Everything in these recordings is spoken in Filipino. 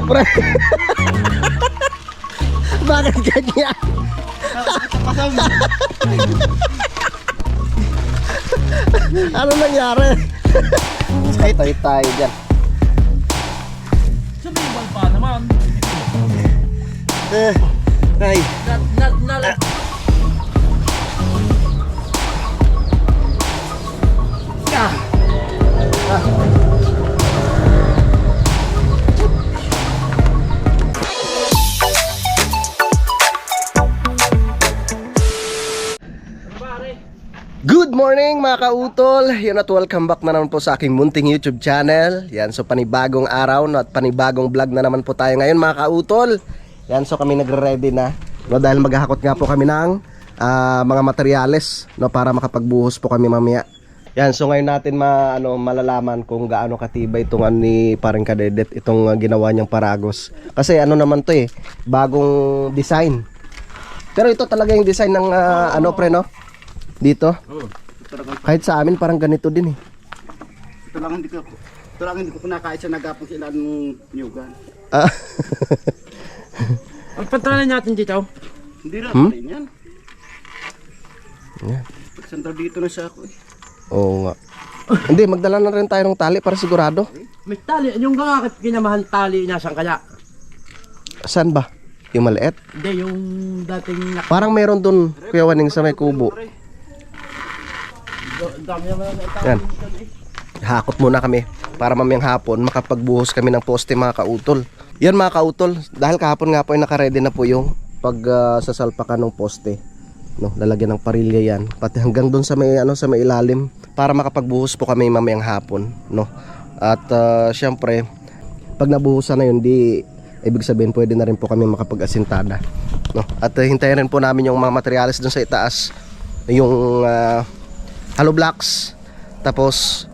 Pre. Bakit ganyan? Ano nangyari? Tay-tay dyan. Sabi yung balpa naman. Ay. Good morning mga kautol. Yun at welcome back na naman po sa aking munting YouTube channel. Yan, so panibagong araw no, at panibagong vlog na naman po tayo ngayon mga kautol. Yan, so kami nagre-ready na no, dahil maghahakot nga po kami ng mga materyales no, para makapagbuhos po kami mamaya. Yan, so ngayon natin malalaman kung gaano katibay itong ni Paring Kadedet, itong ginawa niyang paragos. Kasi ano naman to bagong design. Pero ito talaga yung design ng pre no? Dito. Kahit sa amin parang ganito din Ito lang hindi ko kinakain sa nagapang sila ng nyugan. Ang pantalan natin dito. Hindi na rin yan. Yeah. Pagsandal dito na siya ako Oo nga. Hindi, magdala na rin tayo ng tali para sigurado. May tali. Yung gangakit kinamahan tali nasan kaya? Saan ba? Yung maliit? Hindi, yung dating Parang meron dun, Kuya Waning, sa may kubo. dami naman na tali. Yan. Hakot muna kami para mamayang hapon makapagbuhos kami ng poste mga kautol. Yan mga kautol, dahil kahapon nga po ay nakaredy na po yung sasalpakan ng poste. No, lalagyan ng parilya yan. Pati hanggang doon sa may sa may ilalim para makapagbuhos po kami mamayang hapon, no. At syempre, pag nabuhusan na yun, di ibig sabihin pwede na rin po kami makapag-asintada, no. At hintayin rin po namin yung mga materyales doon sa itaas, yung hollow blocks, tapos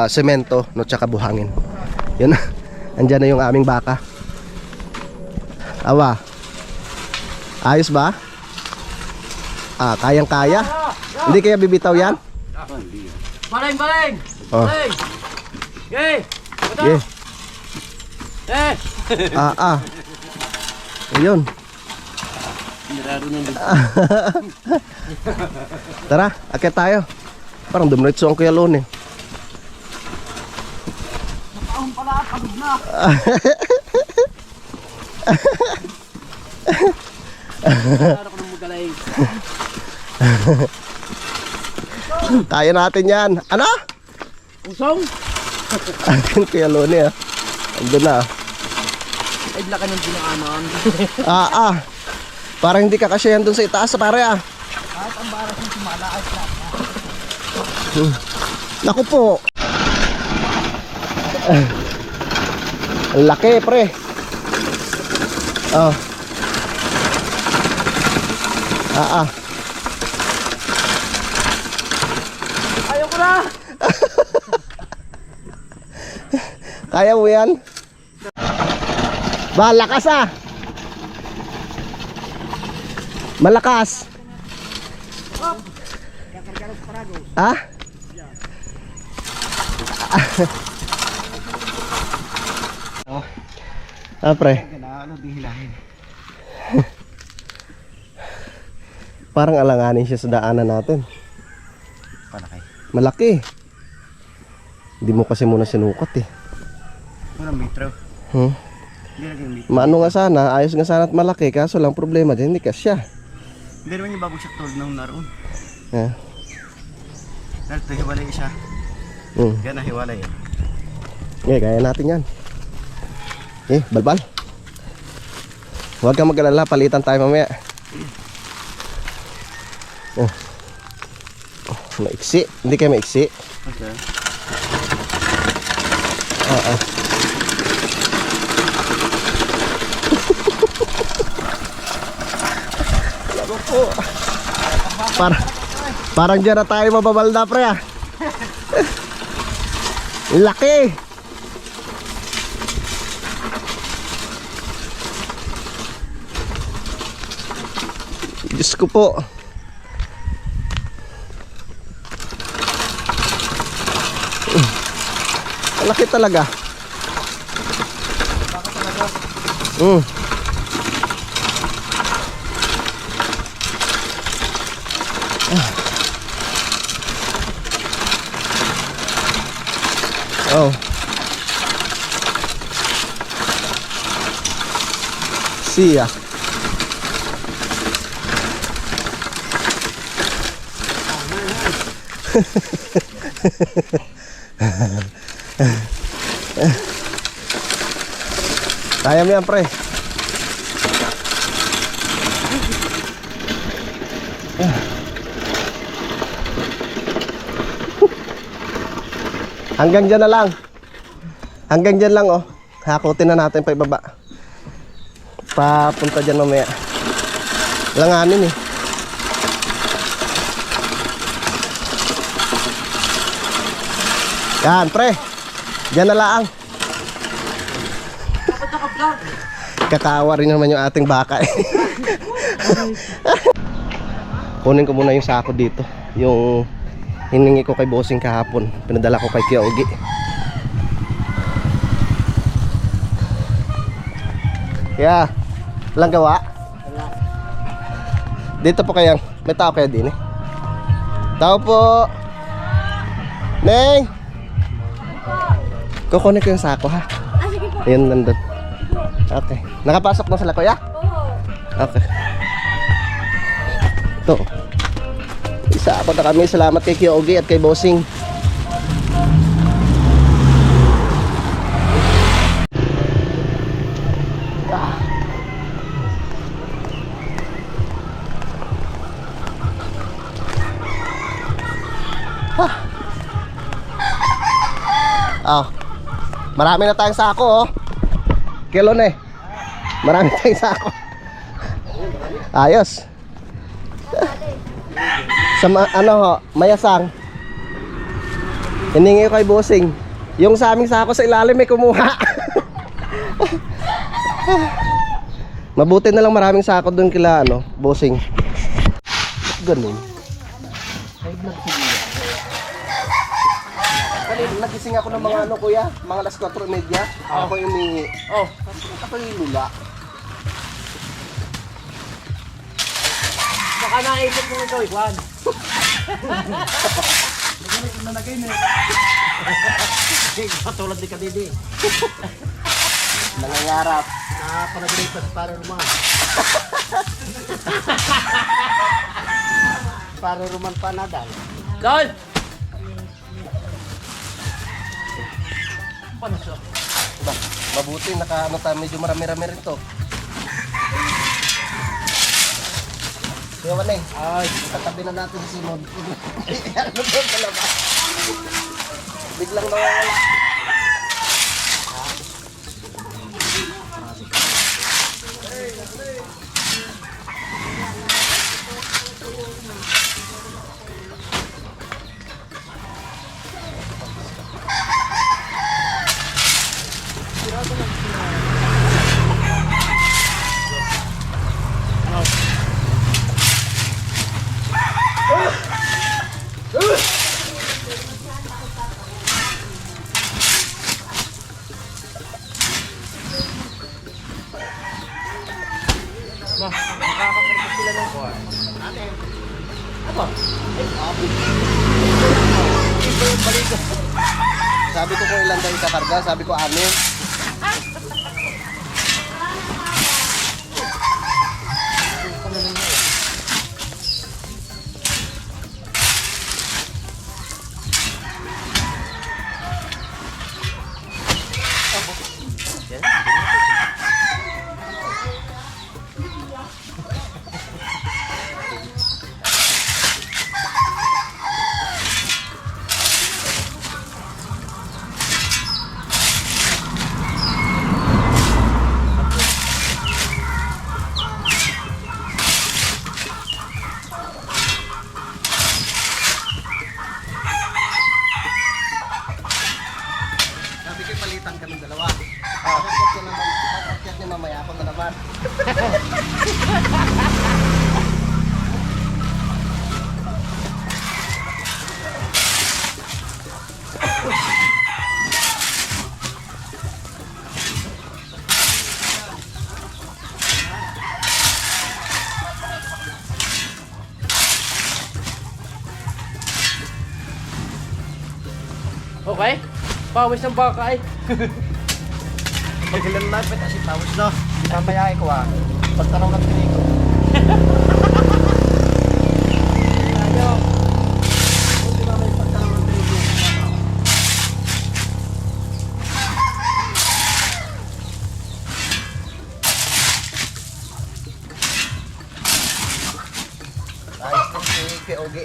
semento, no, tsaka buhangin. Yun. Andiyan na yung aming baka. Awa. Ayos ba? Kayang-kaya. Hindi kaya bibitaw yan? Baling! Baling! Oh. Baling! Okay! Yeah. Ayun. Tara, akit tayo. Parang dumiretso ang Kuya Lone. Nakahon pala, pagod na. Ano ko nang magaling? Kaya natin yan. Ano? Usong? Akin Kuya Lone andun na. Ay, laki ng dinaanan. Parang hindi ka kasya yan dun sa itaas pare Kahit ang baras ng sumala ay flat na. Naku po. Ang laki pre. Ayaw ko na! Kaya mo yan? Malakas Malakas. Pre. Ano dihilahin? Parang alanganin siya sa daanan natin. Palaki. Malaki. Hindi mo kasi muna sinukat Walang metro. Hindi laging metro. Maano nga sana, ayos nga sana at malaki. Kaso lang problema dyan, hindi kasya. Hindi naman yung babagsak tulad ng naroon. Dahil ito hiwalay siya. Yan na hiwalay yun. Kaya natin yan. Balbal. Huwag kang mag-alala, palitan tayo mamaya. Maiksi. Hindi kayo maiksi. Okay. Alam po. Parang dyan na tayo mababalda pre Laki. Diyos ko po. Malaki talaga. Mm. Oh. See ya. Kaya mo yan, pre. Hanggang dyan na lang. Hanggang dyan lang, oh. Hakutin na natin pa ibaba. Papunta dyan mamaya. Langanin eh. Yan, pre. Dyan na lang. Kakaawa rin naman yung ating baka eh. Kunin ko muna yung sako dito. Yung hiningi ko kay bossing kahapon. Pinadala ko kay Kyogi. Yeah. Walang gawa? Dito po kayang. May tao kaya din eh. Tao po. Neng. Kukunin ko yung sako ha. Sige po. Ayun, nandun. Okay. Nakapasok na sila kuya? Oo. Okay. Ito. Isa ako na kami. Salamat kay Kyogi at kay Bossing. Oh. Marami na tayong sako oh. Kilon eh. Marami tayong sako. Ayos. Sa ano ho, mayasang. Hiningi ko kay Bossing. Yung sa aming sako sa ilalim may kumuha. Mabuti na lang maraming sako doon kila ano, Bossing. Ganun. Nagising ako ng mga ano kuya, mga alas 4:30. Ako yung humingi. Oh, ako yung lula. Baka naisip mo ito, Juan. Nalagay na. Patulad ni Kadidi. Nangangarap. Napalagalipas para naman. Para Roman Panadal. Dahil! Paano siya? Diba? Mabuti naka ano tayo, medyo marami-rami rin to. Kuya Waneng, Ay, tatabi na natin si Simon. Ano ba sa labas? Biglang nawawala. Sabi ko kung ilan daw ikakarga, sabi ko 6. Sabi ko palitan kami dalawa. Pagkakyat niya mamaya ako na naman. Okay? Pawis ng baka eh. Magilan na, pwede si Tawis na. Mamaya ko pagtanong ng trigo. Ayaw. Hindi mamaya pagtanong ng trigo. Ayos ng si POG.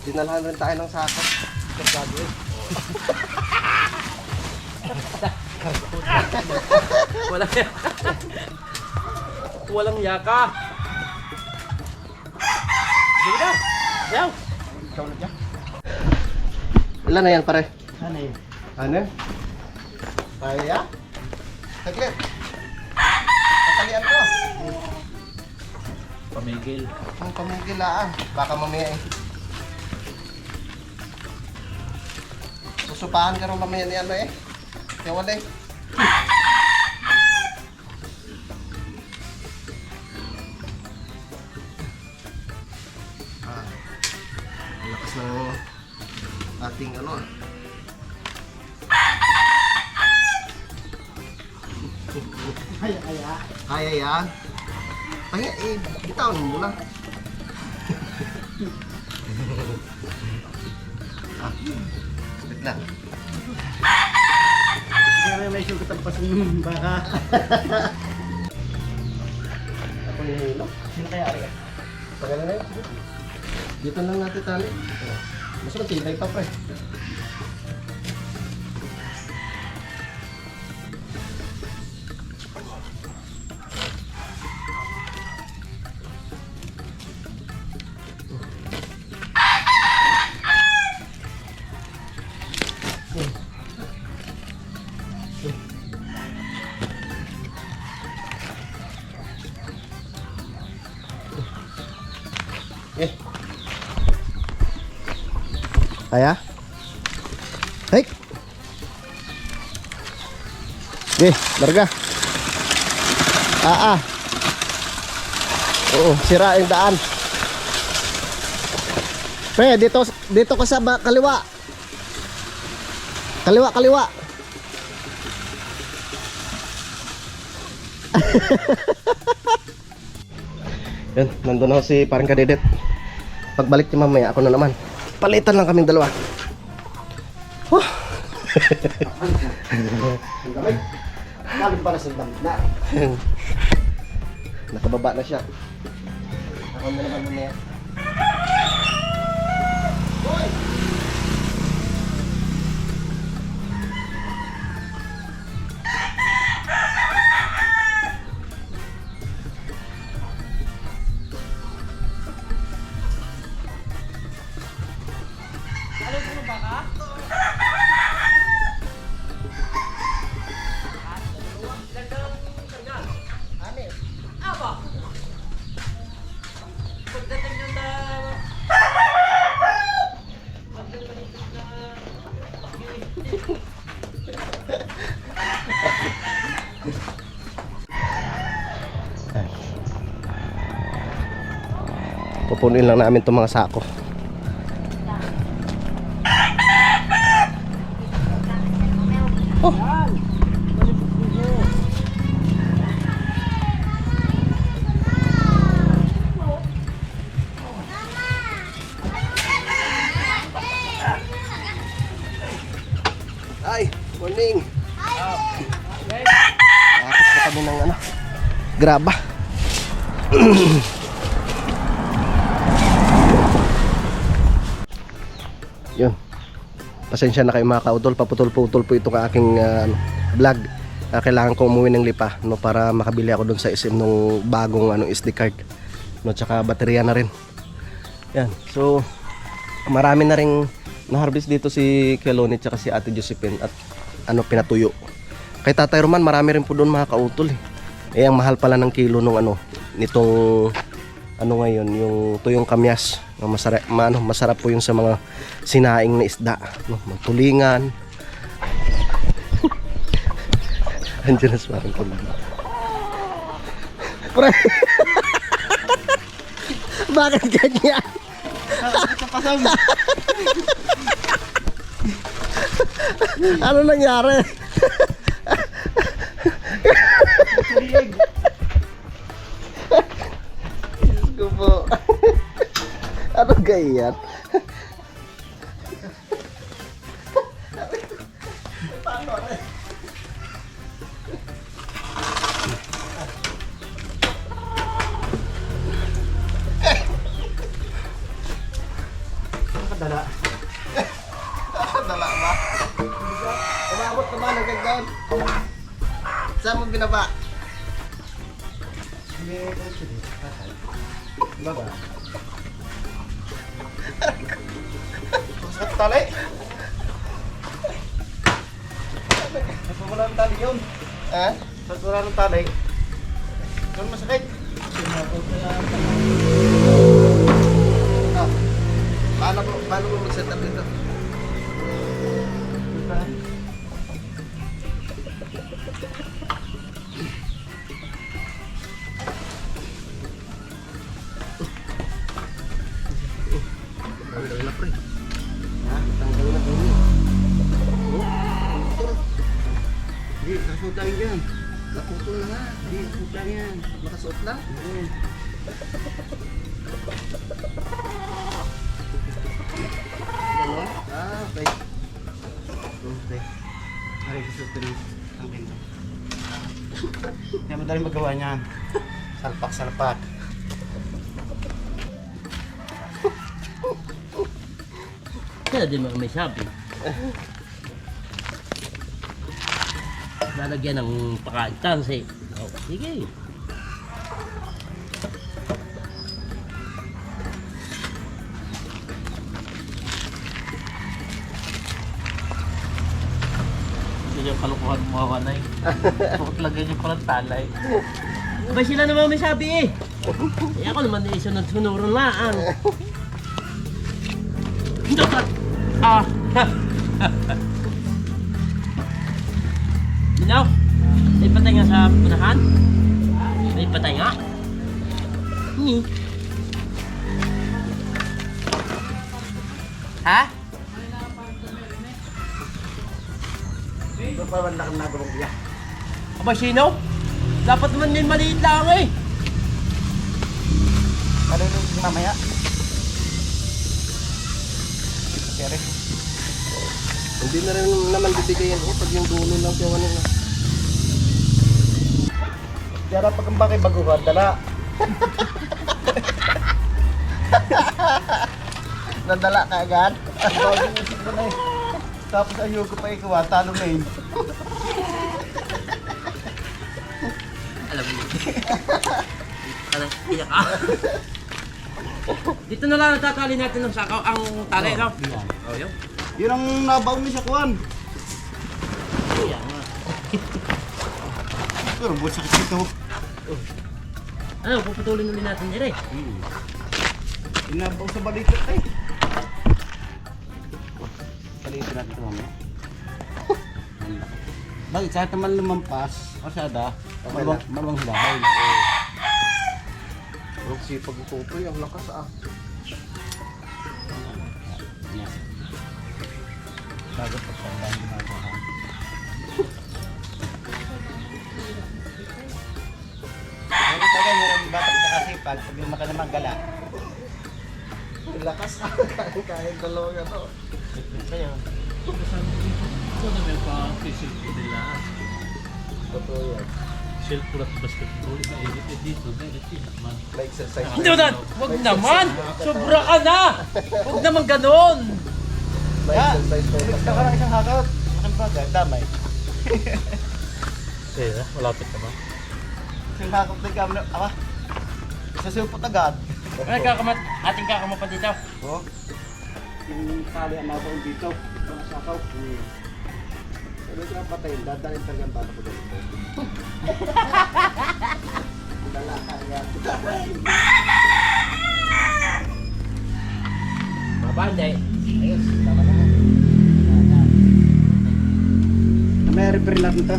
Dinalhan rin tayo ng sako. Pagkagawin. Walang yaka. Walang yaka. Sige na. Ayaw. Ikaw na dyan. Ilan na yan pare? Ano yun? Ano? Kaya? Saglit. Patalian ko. Pamigil. Ang pamigilaan. Baka mamaya eh. Susupahan ka rin mamaya ni ano eh. Kaya wala eh. Ang lakas ng ating ano ah. Kaya. Kaya yan. Kaya eh, bitawan mo muna. Wait lang. Kaya may sugat ang pasong ng baka. Ako nihilo. Sino kaya ari? Pagano na yun. Sige. Dito lang natin tali. Mas matibay pa pre. Eh. Kaya? Hey. Larga. Oo, sira yung daan. Pre, dito ka sa kaliwa. Kaliwa. Yan, nandun ako si parang Kadedet. Pagbalik niya mamaya, ako na naman. Palitan lang kaming dalawa. Huh. Ang gamay. Galing para sa damit na. Nakababa na siya. Ako na naman mamaya. Pupunuin lang namin itong mga sako. Ay, morning. Akit na kami ng ano, graba. Yun. Pasensya na kayo mga kautol, paputol-putol po itong aking vlog. Kailangan ko umuwi ng lipa no, para makabili ako doon sa SM nung bagong SD card no, tsaka baterya na rin. Yan. So marami na ring na-harvest dito si Keloni tsaka si Ate Josephine at pinatuyo. Kay Tatay Roman marami rin po doon mga kautol eh. Ang mahal pala ng kilo nung nitong ngayon, yung tuyong kamyas. Masarap po yung sa mga sinaing na isda, no? Magtulingan. Andiyan na parang tulingan. Pre! Bakit ganyan? Ito pasang. Ano nangyari? Diyos ko po. Ano ganyan? Nakadala. Dala ba? Umabot na ba hanggang doon? Saan mo binaba? Baba. Masakit tali. Masakit wala ng tali yun. Ha? Masakit wala ng tali. Yun masakit. Ah. Paano mo mag-set up dito? Tanggal na pre. Ha? Tanggal na dito. Hindi, nakasuot lang dyan. Naputol na nga. Hindi, nakasuot lang yan. Nakasuot lang. Ganun? Ah, okay. Okay. Ay, nakasuot ko ng tangkin. Kaya madaling magawa niyan. Salpak-salpak. Kaya din mga may sabi. Lalagyan ng pakaintansi. Oh, sige. Hindi yung kalukuhan mo ako na eh. Bakit lagyan niyo pa ng talay? Ba sila naman may sabi eh. Eh ako naman eh, sunod-sunuron lang. Dapat! Ah! Ginaw? May patay nga sa punahan? May patay nga? Ni. Ha? Ito pa man lang nagawang biya. Aba sino? Dapat naman may maliit lang eh. Kalulog ko mamaya. Kere. Hindi na rin naman bibigayin pag yung dulo lang yung ano na. Kaya pag ang bakay baguhan, dala. Nadala ka agad? Bagong isip ko na eh. Tapos ayoko pa ikaw, talo na eh. Alam mo. Alam, iyak ka. Dito na lang natatali natin ng sakaw ang tali, no? Oh, yun. Yun ang nabaw niya sa kuwan. Iyak nga. Pero buwan sakit dito. Ano, puputulin ulit natin dire. Inabaw sa balikat eh. Palitin natin ito mamaya. Bakit sa naman lumampas, masyada, Okay lang. maluwang hilahin. Huwag sipag ito pre, ang lakas ah. Yes. Bago pa sa dahil ginagawa. Meron pa ganyan, meron batang nakasipag, pag yung maka naman gala. Ang lakas ah, kahit dalawang ano. Sa'yo. Ito na may pa-physical ko nila. Totoo yan. Shellpool at basketball. Mainit eh dito. Mainit eh. Man. May exercise. Hindi mo wag naman! Sobra ka na! Huwag naman ganon! May exercise pa Bigla ka ng isang hakot. Makan bagay, damay. Kaya, malapit na ba? Isang hakot na kami na, sa supot agad. Ay, ating kakamapan dito. Oh. Yung tali ang nabaon dito. Mga sakaw. Sabi ko patayin, dadalhin talaga ang bata ko dito. Dala ka agad. Mabanda eh. Ayos, tama na. May repair lang ito.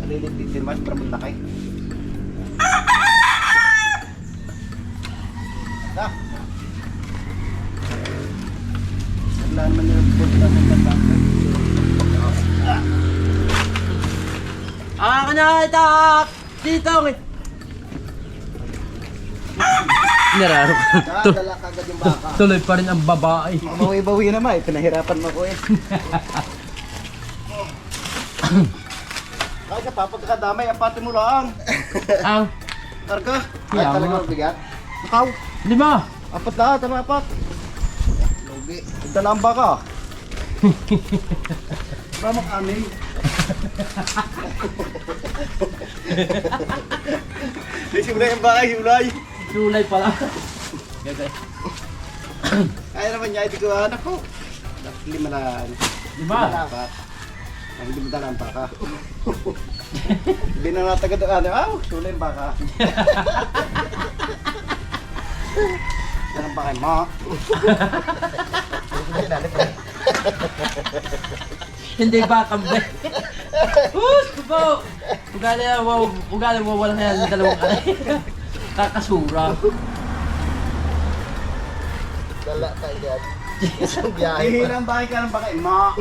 Alilitin mas para maglakay. Da. Kailangan man yung food lang ng bata. na itak! Dito! Nararo ko. Dala kagad yung baka. Tuloy pa rin ang babae. Mabawi-bawi naman, pinahirapan mo ko eh. Ay, ka pa, pagkakadamay, apati mo lang. Ang Karga, Ay, Yaman. talagang bigat. nakaw. 5. Apat lahat, tama apat. Lugi. Dala ang baka. Ramang amin. Simulay ang baka, simulay. Tulay pala. Kaya naman niya, hindi ko anak ko. 5 lang. 5. Apat. Ang hindi mo dala ang baka. Hindi na natagad ang sulay ang baka. Yan ang baka, ma. Hindi ba kambe? Po! Ugali mo wala na yan dalawang kalay. Kakasura. Dala kagad. Isang biyahe pa. Hihilang bahay ka ng baka, ma.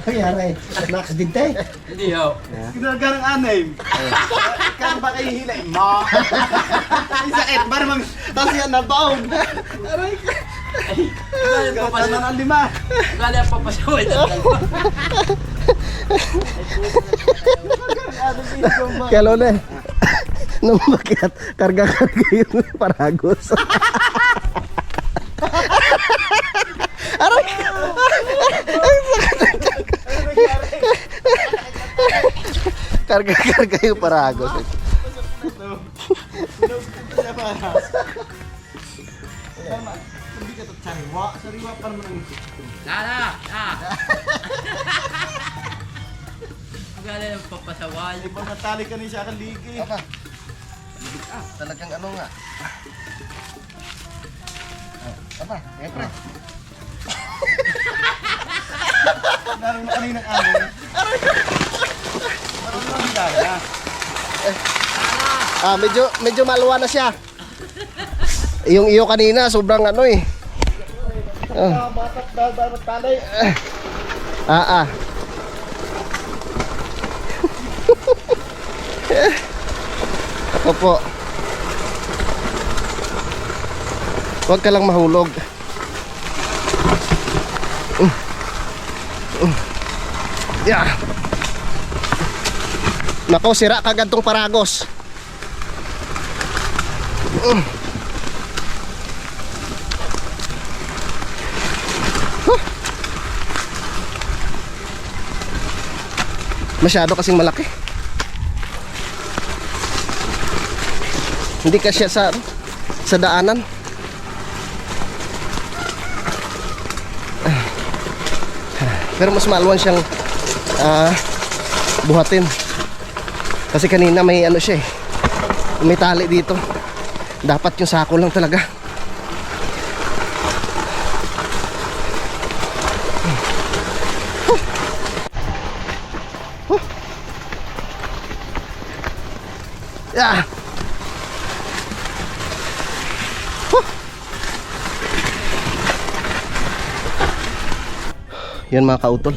Nangyari. Snacks din tayo. Hindi ho. Kinalaga ng anim. Kaya baka hihilay, ma. Ay, sakit. Bara mang, tapos yan na baon. Aray ka. Ugali ang Kaya papasaway. na ng 5. Ugali ang papasaway ng dalawa. Kaya Lola, nung makiat, karga-karga yung paragos. Aray! Karga-karga yung paragos. Hindi ka ito sariwa. Sariwa pa naman ang Lala! Ugali ang papasaway. Hindi pa natali ka ni siya kaligi. Talagang ano nga. Apa, siyempre. Naroon na kaninang amin. Naroon na ang dala. Medyo maluwa na siya. Yung iyo kanina, sobrang ano eh. Batak dahil magtalay. Ah. Ako po. Huwag ka lang mahulog. Yeah. Nako, sira kagad tong paragos. Masyado kasing malaki. Hindi kasi sa daanan. Pero mas maluwan siyang buhatin. Kasi kanina may ano siya eh. May tali dito. Dapat yung sako lang talaga. Yeah. Yan mga kautol,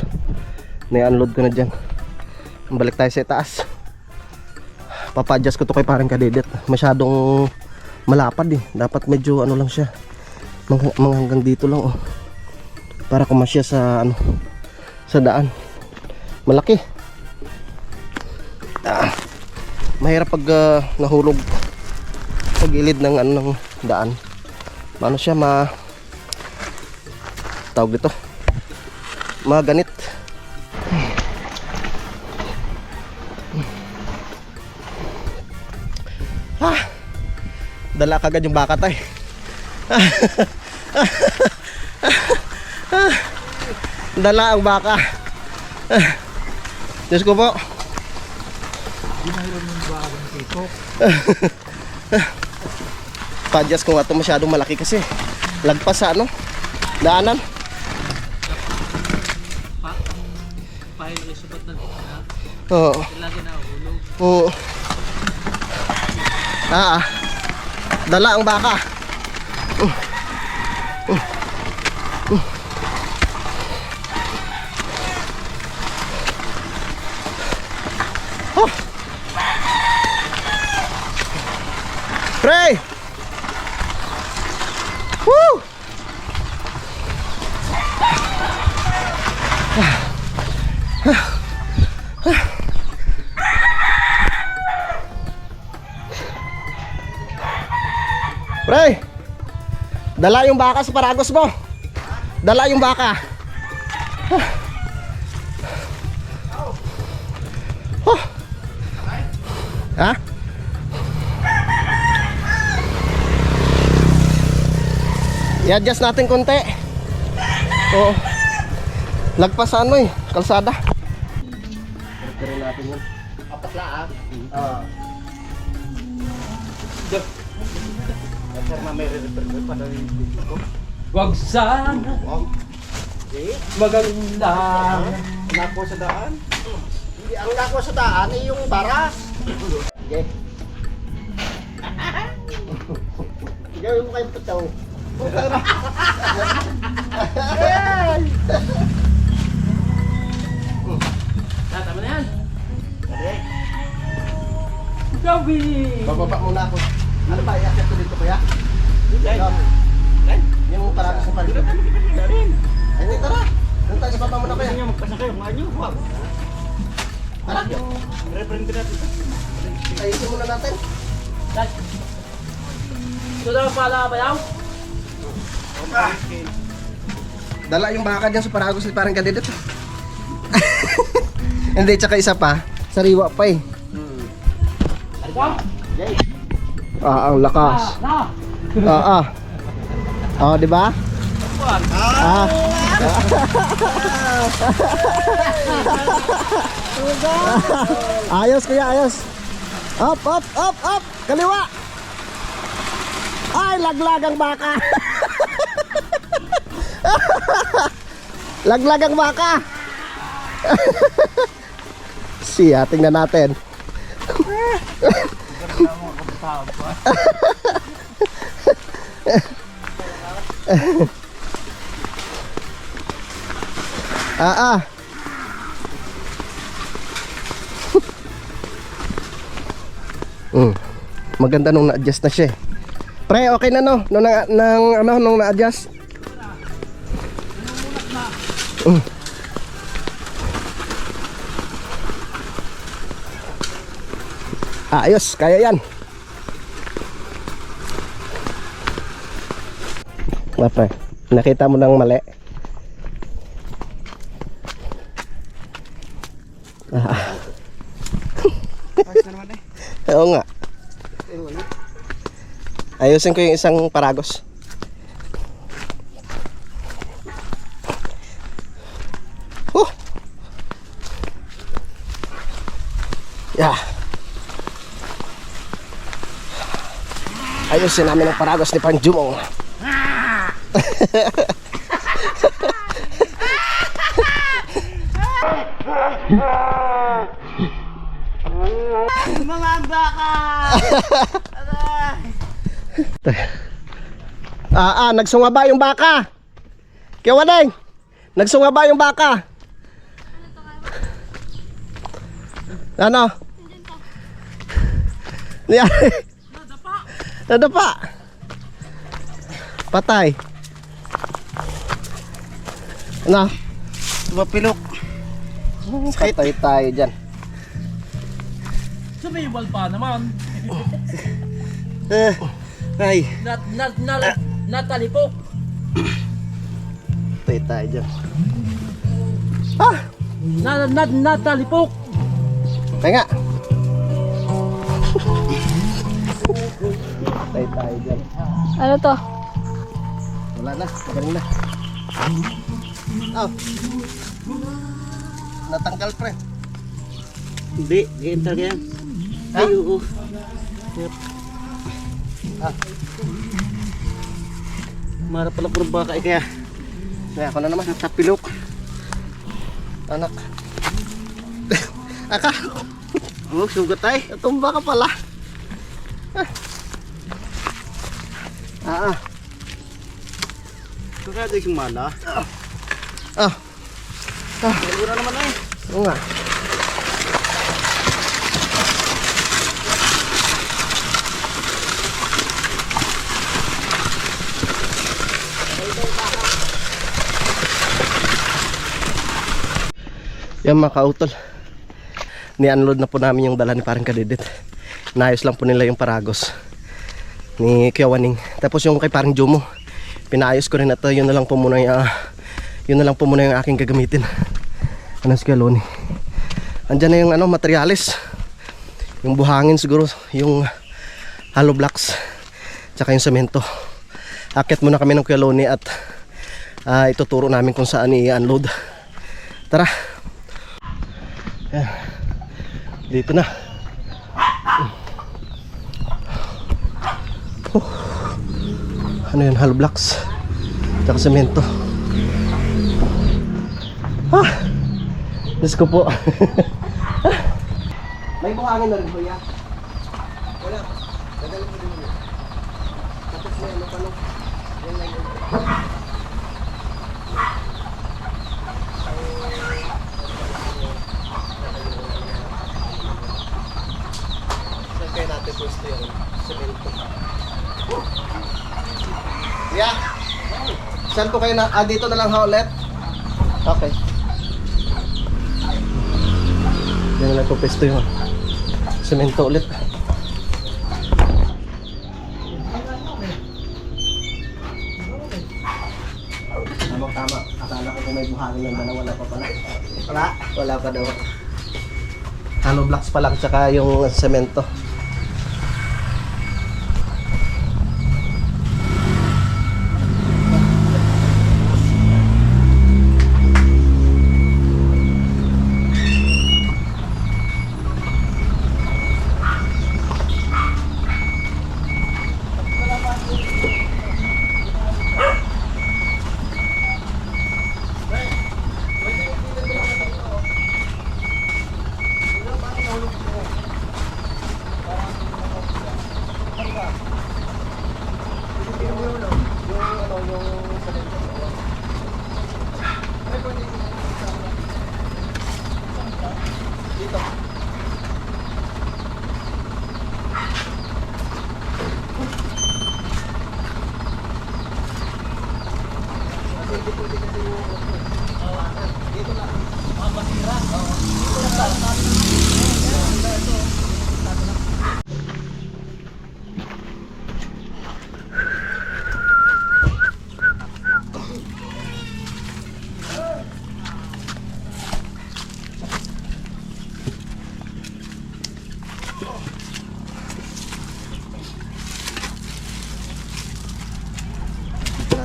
na-unload ko na dyan. Balik tayo sa itaas. Papa-adjust ko to kay parang kadedet. Masyadong malapad eh. Dapat medyo ano lang siya, mga hanggang dito lang oh. Para kumasya sa ano, sa daan. Malaki. Mahirap pag nahulog sa gilid ng ano ng daan. Ano siya tawag dito, maganit. Dala kagad yung baka tay. Dala ang baka. Diyos ko po. Pa-adjust ko nga ito, masyadong malaki kasi lagpas sa ano, daanan. Pahil ay sabat na Oo. lagi na hulog. Oo. Dala ang baka. Pre! Woo! Pre! Dala yung baka sa Paragos mo. Dala yung baka. Ha? I-adjust natin konti. Oo. Lagpas sa ano kalsada. Pero natin yun. Apat laang. Sir, may re-refer ko para rin ko. Wag sana maganda. Nako sa daan. Hindi, ang nako sa daan ay yung baras. Okay. Gawin mo kayong pataw. Tama na yan. Gabi. Bababa muna ako. Ano ba? Iakyat ko dito kaya? Yung Paragos sa Paragos. Ay, hindi, tara. Doon tayo sa baba muna kaya. Magpasakay, mga nyo. Tara. Reference ko natin. Ayusin muna natin. Ito daw pala ba yaw? Dala yung baka dyan sa Paragos ni parang kandidat. Hindi, tsaka isa pa. Sariwa pa eh. Ang lakas. Di ba? Ayos kuya, ayos. Up. Kaliwa. Ay, laglag ang baka. Laglag ang baka. Siya, tingnan natin. Maganda nung na-adjust na siya. Pre, okay na no? Nung na-adjust. Ayos, kaya yan. Pre, nakita mo nang mali. Oo nga. Ayusin ko yung isang Paragos. Yeah. Ayusin namin ang Paragos ni Panjumong. Mga baka! Nagsungaba yung baka. Kaya Wadeng, nagsungaba yung baka. Ano? Nadapa. Patay. Ano? Mapilok. Patay tayo dyan. Sumiwal pa naman. Ay. Natalipok. Patay tayo dyan. Natalipok. Kaya nga. Patay tayo dyan. Ano to? Wala na, magaling na. Natanggal pre. Hindi, ganyan talaga yan. Ay, oo. Mara pala puro baka kaya. Kaya ako na naman. Natapilok. Anak. Aka. Oh, sugat ay. Tumba ka pala. Kaya yung mana. Siguro naman ay. Oo nga. Yan mga kautol, ni-unload na po namin yung dala ni parang Kadidit. Naayos lang po nila yung paragos ni Kiyawaning. Tapos yung kay parang Jomo, pinaayos ko rin at yun na lang po muna yung aking gagamitin. Ano si Kaloni? Andyan na yung materialis. Yung buhangin siguro, yung hollow blocks, tsaka yung semento. Akit muna kami ng Kaloni at ituturo namin kung saan i-unload. Tara. Ayan. Dito na. Ano yun? Hollow blocks tsaka semento. Diyos ko po. May buhangin na rin kuya. Wala. Dadali ko din yun. Tapos may ano pa no. Yan lang yun. Saan kaya natin pwesto yung semento? Yeah. Saan po kayo na? Dito na lang ha ulit? Okay. Yan na lang po pwesto yung semento ulit. Tama. Akala ko kung may buhangin ng dalawa, wala pa pala. Wala pa daw. Hollow blocks pa lang tsaka yung semento.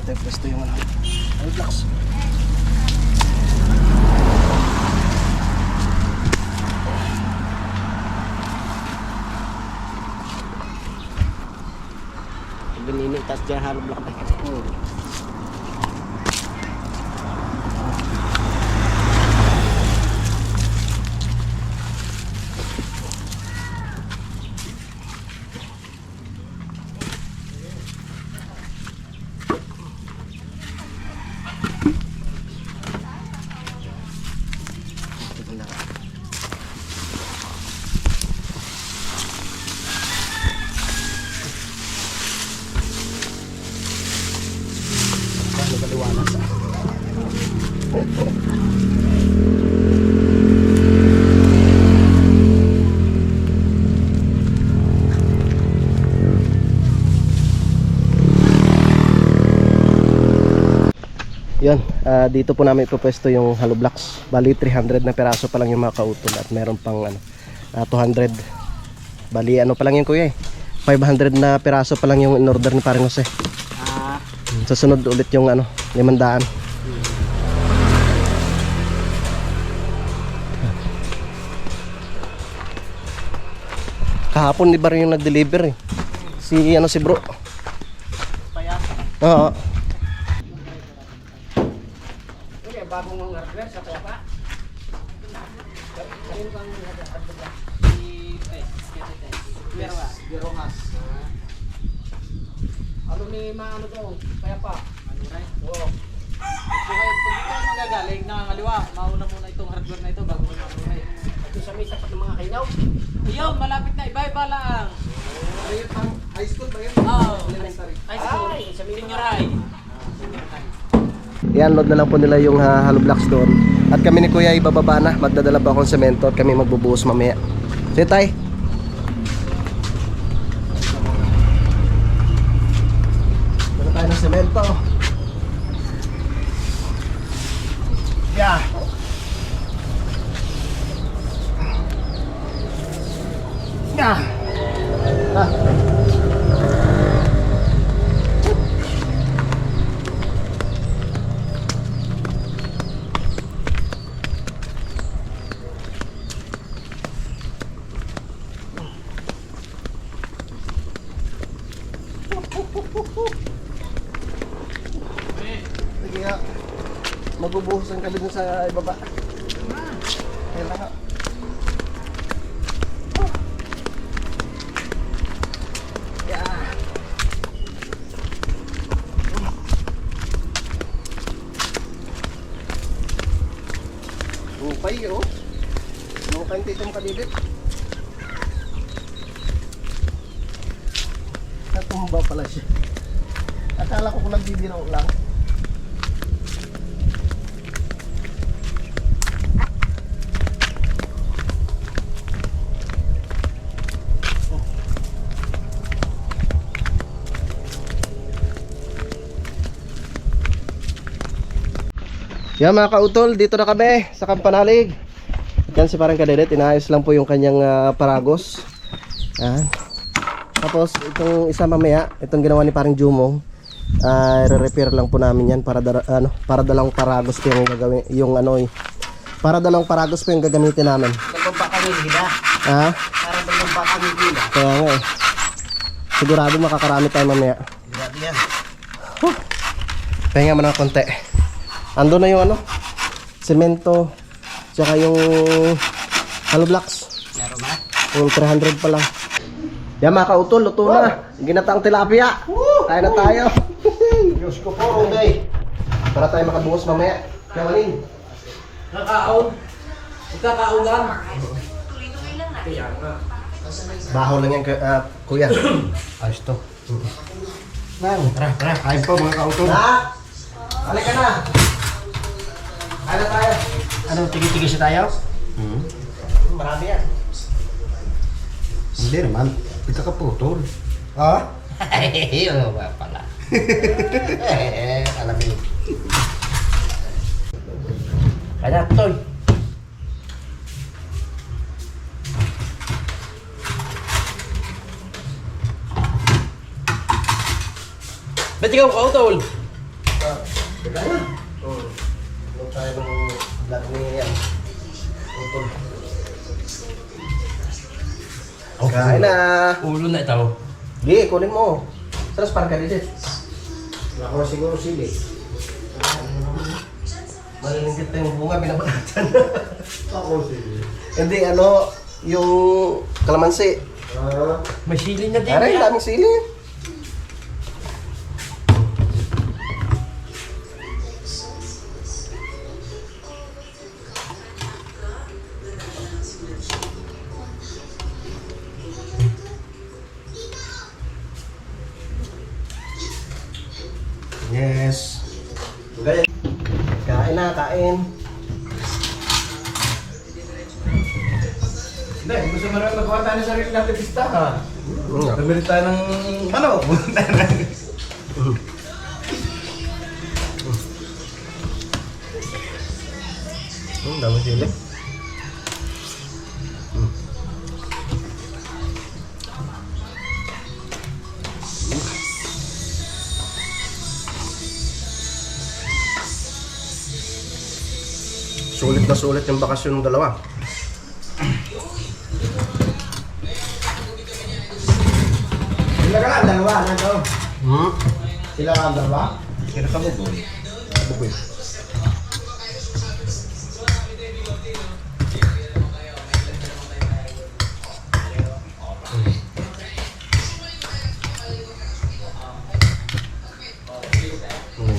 Natin pwesto yung hollow blocks. Binini, tas dyan hollow block na. Yun, dito po namin ipopwesto yung hollow blocks. Bali 300 na peraso pa lang yung mga kautol at meron pang 200. Bali pa lang yun kuya 500 na peraso pa lang yung in order ni Parang Jose. Sa sunod ulit yung 500. Kahapon di ba rin yung nag-deliver si bro. Oo. Bagong mga hardware sa kaya pa? Kanino kang hardware? Gerohas. Ano ni maano to? Kaya pa? Ano rin? Oo. Pag ikaw magagaling, nakangaliwa, mauna muna itong hardware na ito bago mo makuhay. Ito sa may tapat ng mga kainaw. Iyon, malapit na, iba-iba lang. High school ba yun? Oo. Elementary. High school. Senior high. i-unload na lang po nila yung hollow blocks doon. At kami ni Kuya ibababa na, magdadala pa akong semento at kami magbubuhos mamaya. Sige tay. Dala tayo ng semento. Yeah. Yeah. Ah. Sige nga. Magbubuhusan kami dun sa ibaba. Kaya lang nga. Yeah. Upay oh. Mukhang titong kadidit. Natumba pala siya. Akala ko kung nagbibiro lang. Yan mga kautol, dito na kami sa Kampanalig. Yan si parang Kadedit, inaayos lang po yung kanyang paragos. Yan. Tapos itong isa mamaya, itong ginawa ni parang Jumong, re-repair lang po namin yan para para dalawang paragos po yung gagawin, yung para dalawang paragos po yung gagamitin namin. Dalawang pa kami gila. Ha? Para dalawang pa kami gila. Kaya nga eh. Sigurado makakarami tayo mamaya. Grabe yan. Pahinga mo ng konti. Ando na yung semento, tsaka yung hollow blocks. Meron ba? Yung 300 pa lang. Yan mga kautol, luto na. Ginataang tilapia. Kaya na tayo. Diyos ko po, okay. Para tayo makabuhos mamaya. Kaya maling. Kakaon. Kakaon lang. Baho lang yan, kuya. Ayos to. Tara, kain po mga kautol. Ha? Halika na. Kaya na tayo. Ano, tigi-tigi siya tayo? Marami yan. Hindi naman, ito ka putol. Ha? Ano ba pala? Alam mo. Kaya toy. Ba't ikaw ka utol? Teka na. Huwag tayo ng vlog ni yan. Utol. Kain na. Ulo na ito. Di, kunin mo. Terus parang kadidit. Wala ko na siguro sili. Malinigit na yung bunga, binabagatan. Ako sili. Hindi, yung kalamansi. May sili na din. Aray, daming sili. Yes. Kain na, kain. Hindi, gusto mo naman magawa tayo ng sarili natin pista ha. Nabili tayo ng manok. Dami sili. Sulit na sulit yung bakasyon ng dalawa. Sila ka lang, dalawa. Ano? Hmm? Sila ka lang, dalawa. Sino ka buboy? Buboy.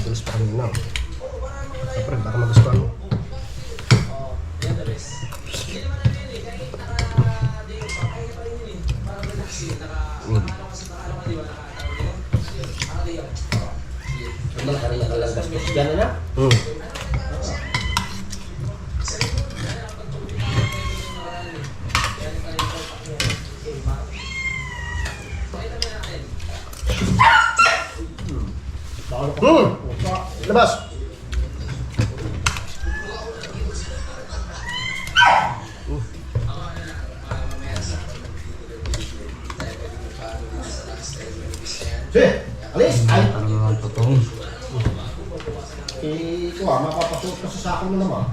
Tulis pa kami na. Siyempre, baka magustuhan mo. Ano ka rin nakalantas ko? Gano'n na? mapapasuot ka sa sako mo naman.